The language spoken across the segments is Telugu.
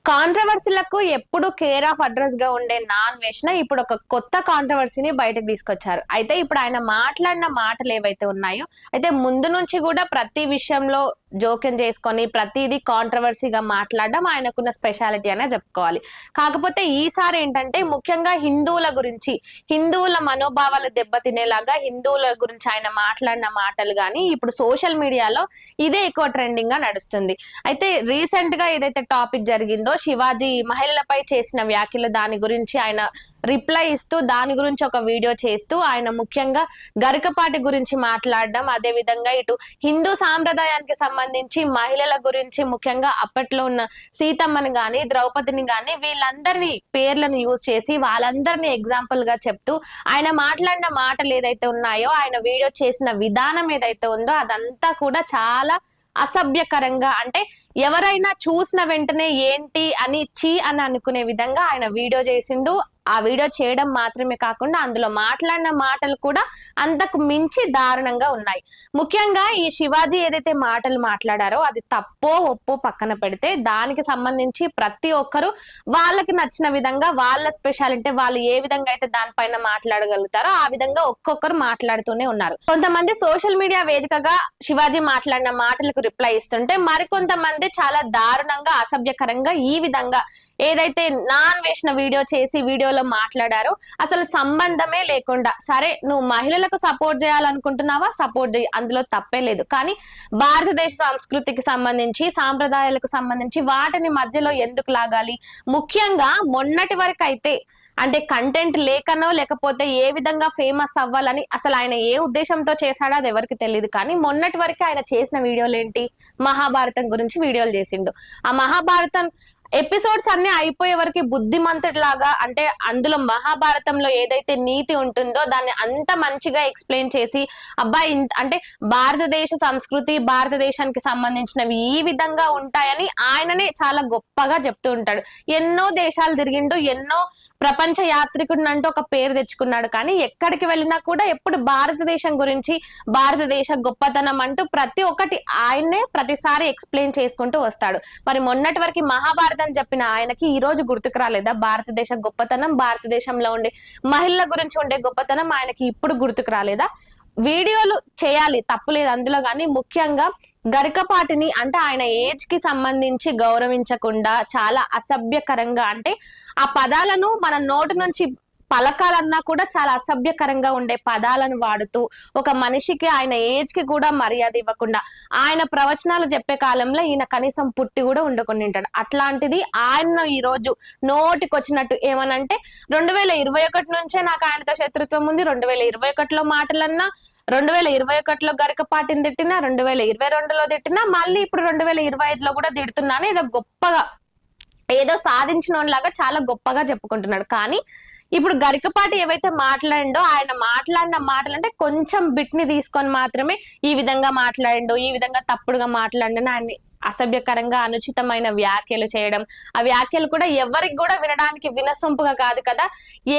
కాంట్రవర్సీలకు ఎప్పుడు కేర్ ఆఫ్ అడ్రస్ గా ఉండే నాన్ వేషణ ఇప్పుడు ఒక కొత్త కాంట్రవర్సీని బయటకు తీసుకొచ్చారు. అయితే ఇప్పుడు ఆయన మాట్లాడిన మాటలు ఏవైతే ఉన్నాయో, అయితే ముందు నుంచి కూడా ప్రతి విషయంలో జోక్యం చేసుకొని ప్రతిదీ కాంట్రవర్సీగా మాట్లాడడం ఆయనకున్న స్పెషాలిటీ అనే చెప్పుకోవాలి. కాకపోతే ఈసారి ఏంటంటే ముఖ్యంగా హిందువుల గురించి, హిందువుల మనోభావాలు దెబ్బతినేలాగా హిందువుల గురించి ఆయన మాట్లాడిన మాటలు కానీ ఇప్పుడు సోషల్ మీడియాలో ఇదే ఎక్కువ ట్రెండింగ్ గా నడుస్తుంది. అయితే రీసెంట్ గా ఏదైతే టాపిక్ జరిగిందో శివాజీ మహిళలపై చేసిన వ్యాఖ్యలు, దాని గురించి ఆయన రిప్లై ఇస్తూ దాని గురించి ఒక వీడియో చేస్తూ ఆయన ముఖ్యంగా గరికపాటి గురించి మాట్లాడడం, అదే విధంగా ఇటు హిందూ సాంప్రదాయానికి సంబంధించి మహిళల గురించి ముఖ్యంగా అప్పట్లో ఉన్న సీతమ్మని గాని ద్రౌపదిని గాని వీళ్ళందరినీ పేర్లను యూజ్ చేసి వాళ్ళందరినీ ఎగ్జాంపుల్ గా చెప్తూ ఆయన మాట్లాడిన మాటలు ఏదైతే ఉన్నాయో, ఆయన వీడియో చేసిన విధానం ఏదైతే ఉందో అదంతా కూడా చాలా అసభ్యకరంగా, అంటే ఎవరైనా చూసిన వెంటనే ఏంటి అని చీ అని అనుకునే విధంగా ఆయన వీడియో చేసిండు. ఆ వీడియో చేయడం మాత్రమే కాకుండా అందులో మాట్లాడిన మాటలు కూడా అంతకు మించి దారుణంగా ఉన్నాయి. ముఖ్యంగా ఈ శివాజీ ఏదైతే మాటలు మాట్లాడారో అది తప్పో ఒప్పో పక్కన పెడితే దానికి సంబంధించి ప్రతి ఒక్కరు వాళ్ళకి నచ్చిన విధంగా వాళ్ళ స్పెషాలిటీ వాళ్ళు ఏ విధంగా అయితే దానిపైన మాట్లాడగలుగుతారో ఆ విధంగా ఒక్కొక్కరు మాట్లాడుతూనే ఉన్నారు. కొంతమంది సోషల్ మీడియా వేదికగా శివాజీ మాట్లాడిన మాటలకు రిప్లై ఇస్తుంటే మరికొంతమంది చాలా దారుణంగా అసభ్యకరంగా ఈ విధంగా ఏదైతే నాన్ వేసిన వీడియో చేసి వీడియోలో మాట్లాడారో అసలు సంబంధమే లేకుండా, సరే నువ్వు మహిళలకు సపోర్ట్ చేయాలనుకుంటున్నావా సపోర్ట్ చేయి, అందులో తప్పే లేదు. కానీ భారతదేశ సంస్కృతికి సంబంధించి సాంప్రదాయాలకు సంబంధించి వాటిని మధ్యలో ఎందుకు లాగాలి? ముఖ్యంగా మొన్నటి వరకు అయితే అంటే కంటెంట్ లేకనో లేకపోతే ఏ విధంగా ఫేమస్ అవ్వాలని అసలు ఆయన ఏ ఉద్దేశంతో చేశాడో అది ఎవరికి తెలియదు. కానీ మొన్నటి వరకు ఆయన చేసిన వీడియోలు ఏంటి? మహాభారతం గురించి వీడియోలు చేసిండు. ఆ మహాభారతం ఎపిసోడ్స్ అన్ని అయిపోయే వరకు బుద్ధిమంతుడిలాగా, అంటే అందులో మహాభారతంలో ఏదైతే నీతి ఉంటుందో దాన్ని అంత మంచిగా ఎక్స్ప్లెయిన్ చేసి అబ్బాయి అంటే భారతదేశ సంస్కృతి భారతదేశానికి సంబంధించినవి ఈ విధంగా ఉంటాయని ఆయననే చాలా గొప్పగా చెప్తూ ఉంటాడు. ఎన్నో దేశాలు తిరిగిండు, ఎన్నో ప్రపంచ యాత్రికుడిని అంటూ ఒక పేరు తెచ్చుకున్నాడు. కానీ ఎక్కడికి వెళ్ళినా కూడా ఎప్పుడు భారతదేశం గురించి భారతదేశ గొప్పతనం అంటూ ప్రతి ఒక్కటి ఆయన్నే ప్రతిసారి ఎక్స్ప్లెయిన్ చేసుకుంటూ వస్తాడు. మరి మొన్నటి వరకు మహాభారతం చెప్పిన ఆయనకి ఈ రోజు గుర్తుకు రాలేదా భారతదేశ గొప్పతనం, భారతదేశంలో ఉండే మహిళల గురించి ఉండే గొప్పతనం ఆయనకి ఇప్పుడు గుర్తుకు రాలేదా? వీడియోలు చేయాలి తప్పులేదు అందులో, కానీ ముఖ్యంగా గరికపాటిని అంటే ఆయన ఏజ్ కి సంబంధించి గౌరవించకుండా చాలా అసభ్యకరంగా, అంటే ఆ పదాలను మన నోటి నుంచి పలకాలన్నా కూడా చాలా అసభ్యకరంగా ఉండే పదాలను వాడుతూ ఒక మనిషికి ఆయన ఏజ్ కి కూడా మర్యాద ఇవ్వకుండా, ఆయన ప్రవచనాలు చెప్పే కాలంలో ఈయన కనీసం పుట్టి కూడా ఉండకుండా ఉంటాడు. అట్లాంటిది ఆయన ఈ రోజు నోటికి వచ్చినట్టు ఏమనంటే 2021 నుంచే నాకు ఆయనతో శత్రుత్వం ఉంది, 2021లో మాటలన్నా, 2021లో గరికపాటిని తిట్టినా, 2022లో తిట్టినా, మళ్ళీ ఇప్పుడు 2025లో కూడా తిడుతున్నాను. ఏదో గొప్పగా ఏదో సాధించిన లాగా చాలా గొప్పగా చెప్పుకుంటున్నాడు. కానీ ఇప్పుడు గరికపాటి ఏవైతే మాట్లాడిండో ఆయన మాట్లాడిన మాటలు అంటే కొంచెం బిట్ ని తీసుకొని మాత్రమే ఈ విధంగా మాట్లాడిండో, ఈ విధంగా తప్పుడుగా మాట్లాడిన ఆయన్ని అసభ్యకరంగా అనుచితమైన వ్యాఖ్యలు చేయడం, ఆ వ్యాఖ్యలు కూడా ఎవరికి కూడా వినడానికి వినసొంపుగా కాదు కదా,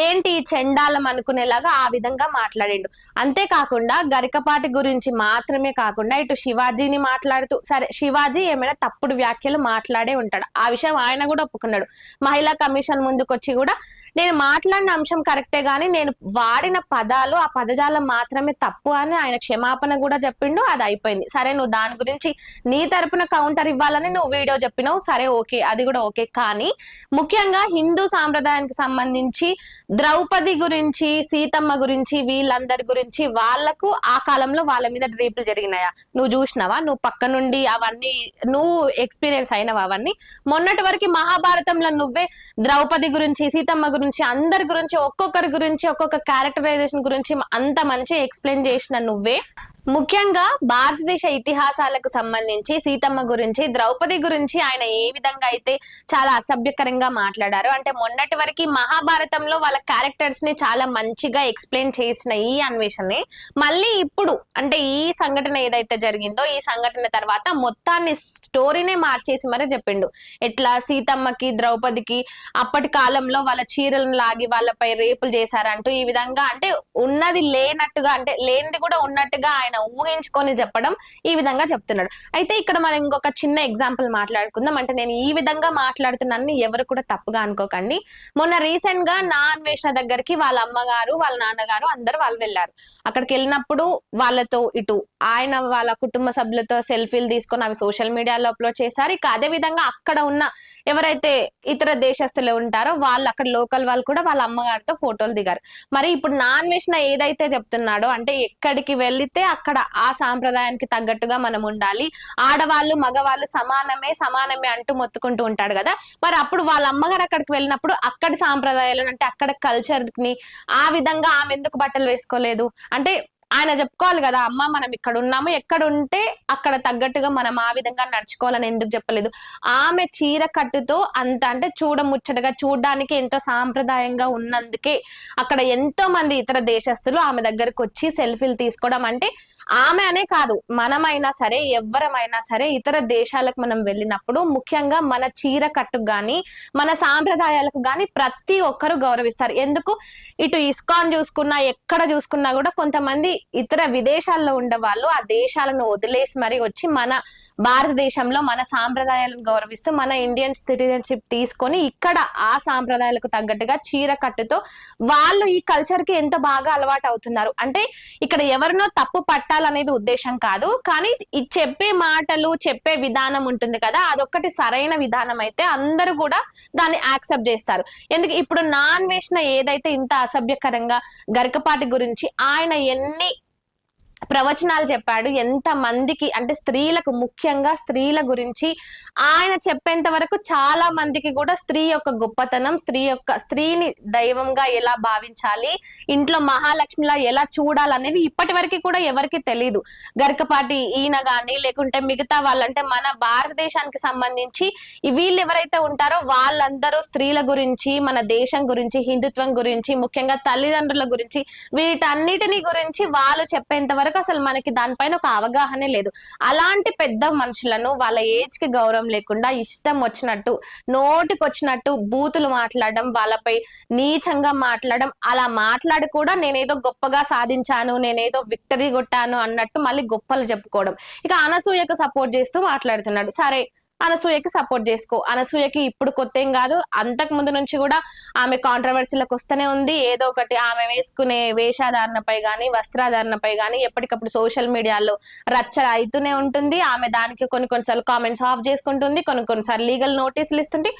ఏంటి చెండాలం అనుకునేలాగా ఆ విధంగా మాట్లాడిండు. అంతేకాకుండా గరికపాటి గురించి మాత్రమే కాకుండా ఇటు శివాజీని మాట్లాడుతూ, సరే శివాజీ ఏమైనా తప్పుడు వ్యాఖ్యలు మాట్లాడే ఉంటాడు, ఆ విషయం ఆయన కూడా ఒప్పుకున్నాడు. మహిళా కమిషన్ ముందుకొచ్చి కూడా నేను మాట్లాడిన అంశం కరెక్టే గానీ నేను వాడిన పదాలు ఆ పదజాలం మాత్రమే తప్పు అని ఆయన క్షమాపణ కూడా చెప్పిండు. అది అయిపోయింది. సరే నువ్వు దాని గురించి నీ తరపున కౌంటర్ ఇవ్వాలని నువ్వు వీడియో చెప్పినావు, సరే ఓకే, అది కూడా ఓకే. కానీ ముఖ్యంగా హిందూ సాంప్రదాయానికి సంబంధించి ద్రౌపది గురించి, సీతమ్మ గురించి, వీళ్ళందరి గురించి వాళ్లకు ఆ కాలంలో వాళ్ళ మీద రేపులు జరిగినాయా? నువ్వు చూసినావా? నువ్వు పక్క నుండి అవన్నీ నువ్వు ఎక్స్పీరియన్స్ అయినవా? అవన్నీ మొన్నటి వరకు మహాభారతంలో నువ్వే ద్రౌపది గురించి, సీతమ్మ గురించి, అందరి గురించి, ఒక్కొక్కరి గురించి, ఒక్కొక్క క్యారెక్టరైజేషన్ గురించి అంత మంచి ఎక్స్ప్లెయిన్ చేసిన నువ్వే ముఖ్యంగా భారతదేశ ఇతిహాసాలకు సంబంధించి సీతమ్మ గురించి, ద్రౌపది గురించి ఆయన ఏ విధంగా అయితే చాలా అసభ్యకరంగా మాట్లాడారు. అంటే మొన్నటి వరకు మహాభారతంలో వాళ్ళ క్యారెక్టర్స్ ని చాలా మంచిగా ఎక్స్ప్లెయిన్ చేసిన ఈ అన్వేషణని మళ్ళీ ఇప్పుడు అంటే ఈ సంఘటన ఏదైతే జరిగిందో ఈ సంఘటన తర్వాత మొత్తాన్ని స్టోరీనే మార్చేసి మరీ చెప్పిండు. ఎట్లా సీతమ్మకి ద్రౌపదికి అప్పటి కాలంలో వాళ్ళ చీరలను లాగి వాళ్ళపై రేపులు చేశారంటూ ఈ విధంగా, అంటే ఉన్నది లేనట్టుగా, అంటే లేనిది కూడా ఉన్నట్టుగా ఆయన ఆయన ఊహించుకొని చెప్పడం ఈ విధంగా చెప్తున్నాడు. అయితే ఇక్కడ మనం ఇంకొక చిన్న ఎగ్జాంపుల్ మాట్లాడుకుందాం. అంటే నేను ఈ విధంగా మాట్లాడుతున్నానని ఎవరు కూడా తప్పుగా అనుకోకండి. మొన్న రీసెంట్ గా నా అన్వేషణ దగ్గరికి వాళ్ళ అమ్మగారు వాళ్ళ నాన్నగారు అందరు వాళ్ళు వెళ్ళారు. అక్కడికి వెళ్ళినప్పుడు వాళ్ళతో ఇటు ఆయన వాళ్ళ కుటుంబ సభ్యులతో సెల్ఫీలు తీసుకొని అవి సోషల్ మీడియాలో అప్లోడ్ చేశారు. ఇక అదే విధంగా అక్కడ ఉన్న ఎవరైతే ఇతర దేశస్తులు ఉంటారో వాళ్ళు అక్కడ లోకల్ వాళ్ళు కూడా వాళ్ళ అమ్మగారితో ఫోటోలు దిగారు. మరి ఇప్పుడు నా అన్వేషణ ఏదైతే చెప్తున్నాడో అంటే ఎక్కడికి వెళ్తే అక్కడ ఆ సాంప్రదాయానికి తగ్గట్టుగా మనం ఉండాలి, ఆడవాళ్ళు మగవాళ్ళు సమానమే అంటూ మొత్తుకుంటూ ఉంటాడు కదా. మరి అప్పుడు వాళ్ళ అమ్మగారు అక్కడికి వెళ్ళినప్పుడు అక్కడి సాంప్రదాయాలు అంటే అక్కడ కల్చర్ ని ఆ విధంగా ఆమె ఎందుకు బట్టలు వేసుకోలేదు అంటే ఆయన చెప్పుకోవాలి కదా, అమ్మ మనం ఇక్కడ ఉన్నాము, ఎక్కడ ఉంటే అక్కడ తగ్గట్టుగా మనం ఆ విధంగా నడుచుకోవాలని ఎందుకు చెప్పలేదు. ఆమె చీర కట్టుతో అంత అంటే చూడముచ్చటగా చూడడానికి ఎంతో సాంప్రదాయంగా ఉన్నందుకే అక్కడ ఎంతో మంది ఇతర దేశస్తులు ఆమె దగ్గరకు వచ్చి సెల్ఫీలు తీసుకోవడం. అంటే ఆమె అనే కాదు, మనమైనా సరే ఎవరమైనా సరే ఇతర దేశాలకు మనం వెళ్ళినప్పుడు ముఖ్యంగా మన చీర కట్టుకు గాని మన సాంప్రదాయాలకు గాని ప్రతి ఒక్కరు గౌరవిస్తారు. ఎందుకు ఇటు ఇస్కాన్ చూసుకున్నా ఎక్కడ చూసుకున్నా కూడా కొంతమంది ఇతర విదేశాల్లో ఉండే వాళ్ళు ఆ దేశాలను వదిలేసి మరి వచ్చి మన భారతదేశంలో మన సాంప్రదాయాలను గౌరవిస్తూ మన ఇండియన్ సిటిజన్షిప్ తీసుకొని ఇక్కడ ఆ సాంప్రదాయాలకు తగ్గట్టుగా చీర కట్టుతో వాళ్ళు ఈ కల్చర్ కి ఎంత బాగా అలవాటు అవుతున్నారు. అంటే ఇక్కడ ఎవరినో తప్పు పట్టాలనేది ఉద్దేశం కాదు, కానీ ఈ చెప్పే మాటలు చెప్పే విధానం ఉంటుంది కదా, అదొక్కటి సరైన విధానం అయితే అందరూ కూడా దాన్ని యాక్సెప్ట్ చేస్తారు. ఎందుకు ఇప్పుడు నా అన్వేషణ ఏదైతే ఇంత అసభ్యకరంగా గరికపాటి గురించి ఆయన ఎన్ని ప్రవచనాలు చెప్పాడు, ఎంత మందికి అంటే స్త్రీలకు ముఖ్యంగా స్త్రీల గురించి ఆయన చెప్పేంత వరకు చాలా మందికి కూడా స్త్రీ యొక్క గొప్పతనం, స్త్రీని దైవంగా ఎలా భావించాలి, ఇంట్లో మహాలక్ష్మిలా ఎలా చూడాలనేది ఇప్పటి వరకు కూడా ఎవరికి తెలియదు. గరికపాటి ఈయన గాని లేకుంటే మిగతా వాళ్ళంటే మన భారతదేశానికి సంబంధించి వీళ్ళు ఎవరైతే ఉంటారో వాళ్ళందరూ స్త్రీల గురించి మన దేశం గురించి హిందుత్వం గురించి ముఖ్యంగా తల్లిదండ్రుల గురించి వీటన్నిటిని గురించి వాళ్ళు చెప్పేంత వరకు అసలు మనకి దానిపైన ఒక అవగాహనే లేదు. అలాంటి పెద్ద మనుషులను వాళ్ళ ఏజ్ కి గౌరవం లేకుండా ఇష్టం వచ్చినట్టు నోటికి వచ్చినట్టు బూతులు మాట్లాడడం, వాళ్ళపై నీచంగా మాట్లాడడం, అలా మాట్లాడి కూడా నేనేదో గొప్పగా సాధించాను, నేనేదో విక్టరీ కొట్టాను అన్నట్టు మళ్ళీ గొప్పలు చెప్పుకోవడం. ఇక అనసూయకు సపోర్ట్ చేస్తూ మాట్లాడుతున్నాడు. సరే అనసూయకి సపోర్ట్ చేసుకో, అనసూయకి ఇప్పుడు కొత్త ఏం కాదు, అంతకు ముందు నుంచి కూడా ఆమె కాంట్రవర్సీలకు వస్తూనే ఉంది. ఏదో ఒకటి ఆమె వేసుకునే వేషాధారణపై గాని వస్త్రాధారణపై గాని ఎప్పటికప్పుడు సోషల్ మీడియాలో రచ్చ అవుతూనే ఉంటుంది. ఆమె దానికి కొన్నిసార్లు కామెంట్స్ ఆఫ్ చేసుకుంటుంది, కొన్నిసార్లు లీగల్ నోటీసులు ఇస్తుంది.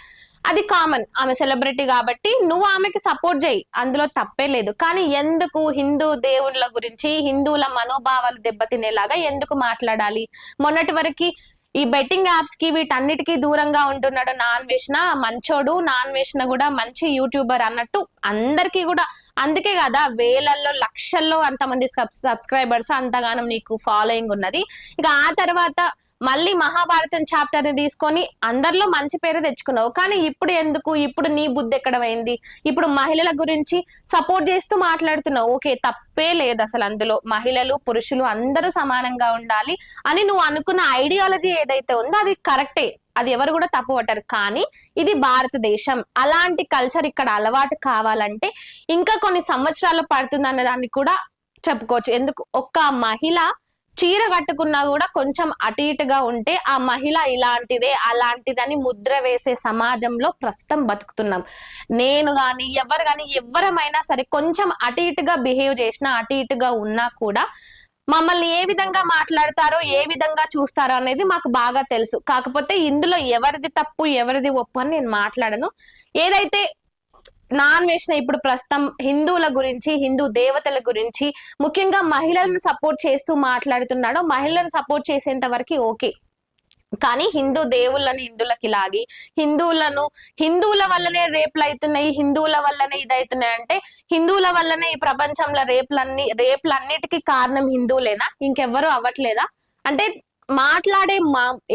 అది కామన్, ఆమె సెలబ్రిటీ కాబట్టి నువ్వు ఆమెకి సపోర్ట్ చేయి, అందులో తప్పే లేదు. కానీ ఎందుకు హిందూ దేవుళ్ళ గురించి హిందువుల మనోభావాలు దెబ్బతినేలాగా ఎందుకు మాట్లాడాలి? మొన్నటి వరకు ఈ బెట్టింగ్ యాప్స్ కి వీటన్నిటికీ దూరంగా ఉంటున్నాడు నా అన్వేషణ, మంచోడు, నా అన్వేషణ కూడా మంచి యూట్యూబర్ అన్నట్టు అందరికీ కూడా. అందుకే కదా వేలల్లో లక్షల్లో అంతమంది సబ్స్క్రైబర్స్, అంతగానం నీకు ఫాలోయింగ్ ఉన్నది. ఇక ఆ తర్వాత మళ్ళీ మహాభారతం చాప్టర్ ని తీసుకొని అందరిలో మంచి పేరు తెచ్చుకున్నావు. కానీ ఇప్పుడు ఎందుకు, ఇప్పుడు నీ బుద్ధి ఎక్కడ పోయింది? ఇప్పుడు మహిళల గురించి సపోర్ట్ చేస్తూ మాట్లాడుతున్నావు. ఓకే, తప్పే లేదు అసలు అందులో, మహిళలు పురుషులు అందరూ సమానంగా ఉండాలి అని నువ్వు అనుకున్న ఐడియాలజీ ఏదైతే ఉందో అది కరెక్టే, అది ఎవరు కూడా తప్పు పట్టరు. కానీ ఇది భారతదేశం, అలాంటి కల్చర్ ఇక్కడ అలవాటు కావాలంటే ఇంకా కొన్ని సంవత్సరాలు పడుతుంది అన్న దాన్ని కూడా చెప్పుకోవచ్చు. ఎందుకు ఒక్క మహిళ చీర కట్టుకున్నా కూడా కొంచెం అటు ఇటుగా ఉంటే ఆ మహిళ ఇలాంటిదే అలాంటిదని ముద్ర వేసే సమాజంలో ప్రస్తుతం బతుకుతున్నాం. నేను గాని ఎవరమైనా సరే కొంచెం అటు ఇటుగా బిహేవ్ చేసినా అటు ఇటుగా ఉన్నా కూడా మమ్మల్ని ఏ విధంగా మాట్లాడతారో ఏ విధంగా చూస్తారో అనేది మాకు బాగా తెలుసు. కాకపోతే ఇందులో ఎవరిది తప్పు ఎవరిది ఒప్పు అని నేను మాట్లాడను. ఏదైతే నా అన్వేషణ ఇప్పుడు ప్రస్తుతం హిందువుల గురించి హిందూ దేవతల గురించి ముఖ్యంగా మహిళలను సపోర్ట్ చేస్తూ మాట్లాడుతున్నాడో, మహిళలను సపోర్ట్ చేసేంత వరకు ఓకే. కానీ హిందూ దేవుళ్ళని హిందువులకి లాగి హిందువుల వల్లనే రేపులు అవుతున్నాయి, హిందువుల వల్లనే ఇదవుతున్నాయి అంటే హిందువుల వల్లనే ఈ ప్రపంచంలో రేపులన్నిటికీ కారణం హిందువులేనా? ఇంకెవ్వరూ అవ్వట్లేదా? అంటే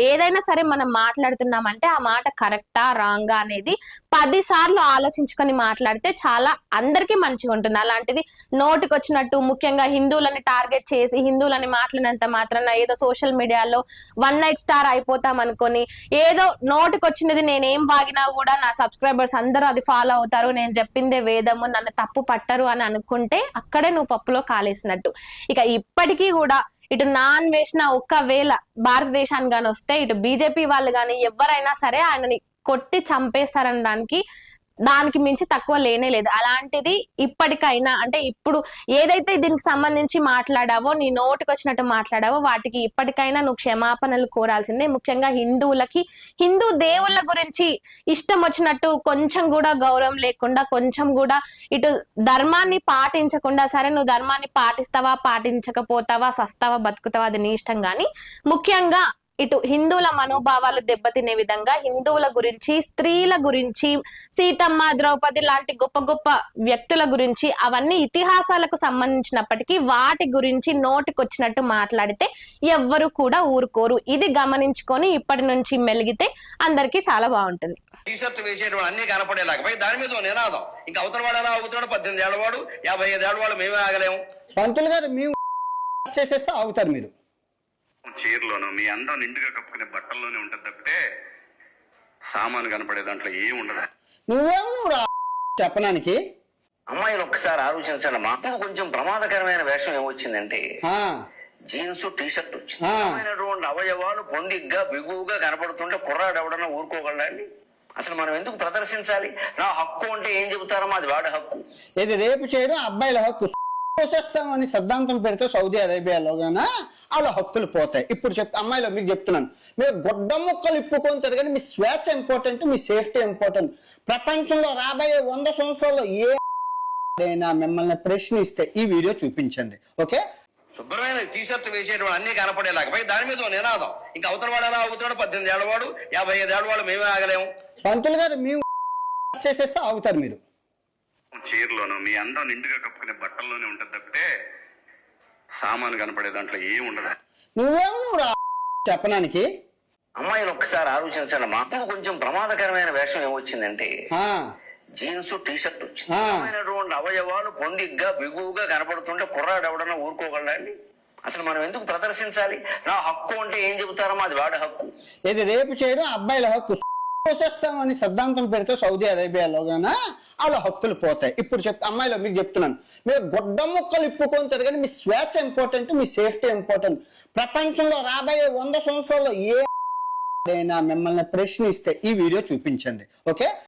ఏదైనా సరే మనం మాట్లాడుతున్నామంటే ఆ మాట కరెక్టా రాంగా అనేది 10 సార్లు ఆలోచించుకొని మాట్లాడితే చాలా అందరికీ మంచిగా ఉంటుంది. అలాంటిది నోటికి వచ్చినట్టు ముఖ్యంగా హిందువులని టార్గెట్ చేసి హిందువులని మాట్లాడినంత మాత్రాన ఏదో సోషల్ మీడియాలో 1 నైట్ స్టార్ అయిపోతాం అనుకొని ఏదో నోటికి వచ్చినది నేనేం వాగినా కూడా నా సబ్స్క్రైబర్స్ అందరూ అది ఫాలో అవుతారు, నేను చెప్పిందే వేదము, నన్ను తప్పు పట్టరు అని అనుకుంటే అక్కడే నువ్వు పప్పులో కాలేసినట్టు. ఇక ఇప్పటికీ కూడా ఇటు నాన్ వేసిన ఒకవేళ భారతదేశానికి గాని వస్తే ఇటు బీజేపీ వాళ్ళు గాని ఎవరైనా సరే ఆయనని కొట్టి చంపేస్తారనడానికి దానికి మించి తక్కువ లేనే లేదు. అలాంటిది ఇప్పటికైనా అంటే ఇప్పుడు ఏదైతే దీనికి సంబంధించి మాట్లాడావో, నీ నోటికి వచ్చినట్టు మాట్లాడావో వాటికి ఇప్పటికైనా నువ్వు క్షమాపణలు కోరాల్సిందే. ముఖ్యంగా హిందువులకి, హిందూ దేవుళ్ళ గురించి ఇష్టం వచ్చినట్టు కొంచెం కూడా గౌరవం లేకుండా, కొంచెం కూడా ఇటు ధర్మాన్ని పాటించకుండా, సరే నువ్వు ధర్మాన్ని పాటిస్తావా పాటించకపోతావా, సస్తావా బతుకుతావా అది నీ ఇష్టం, కానీ ముఖ్యంగా ఇటు హిందువుల మనోభావాలు దెబ్బతినే విధంగా హిందువుల గురించి, స్త్రీల గురించి, సీతమ్మ, ద్రౌపది లాంటి గొప్ప గొప్ప వ్యక్తుల గురించి, అవన్నీ ఇతిహాసాలకు సంబంధించినప్పటికీ వాటి గురించి నోటికొచ్చినట్టు మాట్లాడితే ఎవ్వరు కూడా ఊరుకోరు. ఇది గమనించుకొని ఇప్పటి నుంచి మెలిగితే అందరికీ చాలా బాగుంటుంది. టీషర్ట్ వేసేటువంటి అన్ని కనపడేలాగా దాని మీద నినాదం ఇంకా అవతల వాడు ఎలా అవుతాడు, 18 ఏళ్ళవాడు 55 ఏళ్ళవాడు మేమే ఆగలేము. పంతులు గారు మేము చేసేస్తే ఆగుతారు మీరు. చీరలోనూ మీ అందం నిండుగా కప్పుకునే బట్టల్లోనే ఉంటుంది తప్పితే సామాను కనపడే దాంట్లో ఏం ఉండదు. నువ్వు చెప్పడానికి అమ్మాయిలు ఒక్కసారి ఆలోచించండి. మాకు కొంచెం ప్రమాదకరమైన వేషం ఏమొచ్చిందంటే జీన్స్ టీషర్ట్ వచ్చింది. అవయవాలు పొందిగ్గా బిగువుగా కనపడుతుంటే కుర్రాడు ఎవడన్నా ఊరుకోగలండి? అసలు మనం ఎందుకు ప్రదర్శించాలి? నా హక్కు అంటే ఏం చెబుతారమ్మా, అది వాడి హక్కు. ఇది రేపు చేయడం అబ్బాయిల హక్కు. కోసేస్తామని సిద్ధాంతం పెడితే సౌదీ అరేబియాలో గానా వాళ్ళ హక్కులు పోతాయి. ఇప్పుడు అమ్మాయిలో మీకు చెప్తున్నాను, మీరు గుడ్డ ముక్కలు ఇప్పుకొని తిరగని మీ స్వేచ్ఛ ఇంపార్టెంట్, మీ సేఫ్టీ ఇంపార్టెంట్. ప్రపంచంలో రాబోయే 100 సంవత్సరాల్లో ఏదైనా మిమ్మల్ని ప్రశ్నిస్తే ఈ వీడియో చూపించండి. ఓకే, శుభ్రమైన టీషర్ట్ వేసేటువంటి అన్ని కనపడేలాగా దాని మీద నినాదం ఇంకా అవతల వాడు ఎలా అవుతాడు, 18 ఏళ్ళవాడు 55 ఏళ్ళవాడు మేమే ఆగలేము. పంతులు గారు మేము చేసేస్తే ఆగుతారు మీరు. చీరలోనూ మీ అందం నిండుగా కప్పుకునే బట్టల్లోనే ఉంటుంది తప్పితే సామాను కనపడే దాంట్లో ఏం ఉండదు. నువ్వు చెప్పడానికి అమ్మాయిలు ఒక్కసారి ఆలోచించండి. మాకు కొంచెం ప్రమాదకరమైన వేషం ఏమొచ్చిందంటే జీన్స్ టీషర్ట్ వచ్చింది. అవయవాలు పొందిగ్గా బిగువుగా కనపడుతుంటే కుర్రాడు ఎవడన్నా ఊరుకోగలండి? అసలు మనం ఎందుకు ప్రదర్శించాలి? నా హక్కు అంటే ఏం చెబుతారమ్మా, అది వాడి హక్కు. ఇది రేపు చేయడం అబ్బాయిల హక్కు. కోసేస్తామని సిద్ధాంతం పెడితే సౌదీ అరేబియాలో గానా వాళ్ళ హక్కులు పోతాయి. ఇప్పుడు అమ్మాయిలో మీకు చెప్తున్నాను, మీరు గుడ్డ ముక్కలు ఇప్పుకొని తిరగని మీ స్వేచ్ఛ ఇంపార్టెంట్, మీ సేఫ్టీ ఇంపార్టెంట్. ప్రపంచంలో రాబోయే 100 సంవత్సరాల్లో ఏదైనా మిమ్మల్ని ప్రశ్నిస్తే ఈ వీడియో చూపించండి. ఓకే.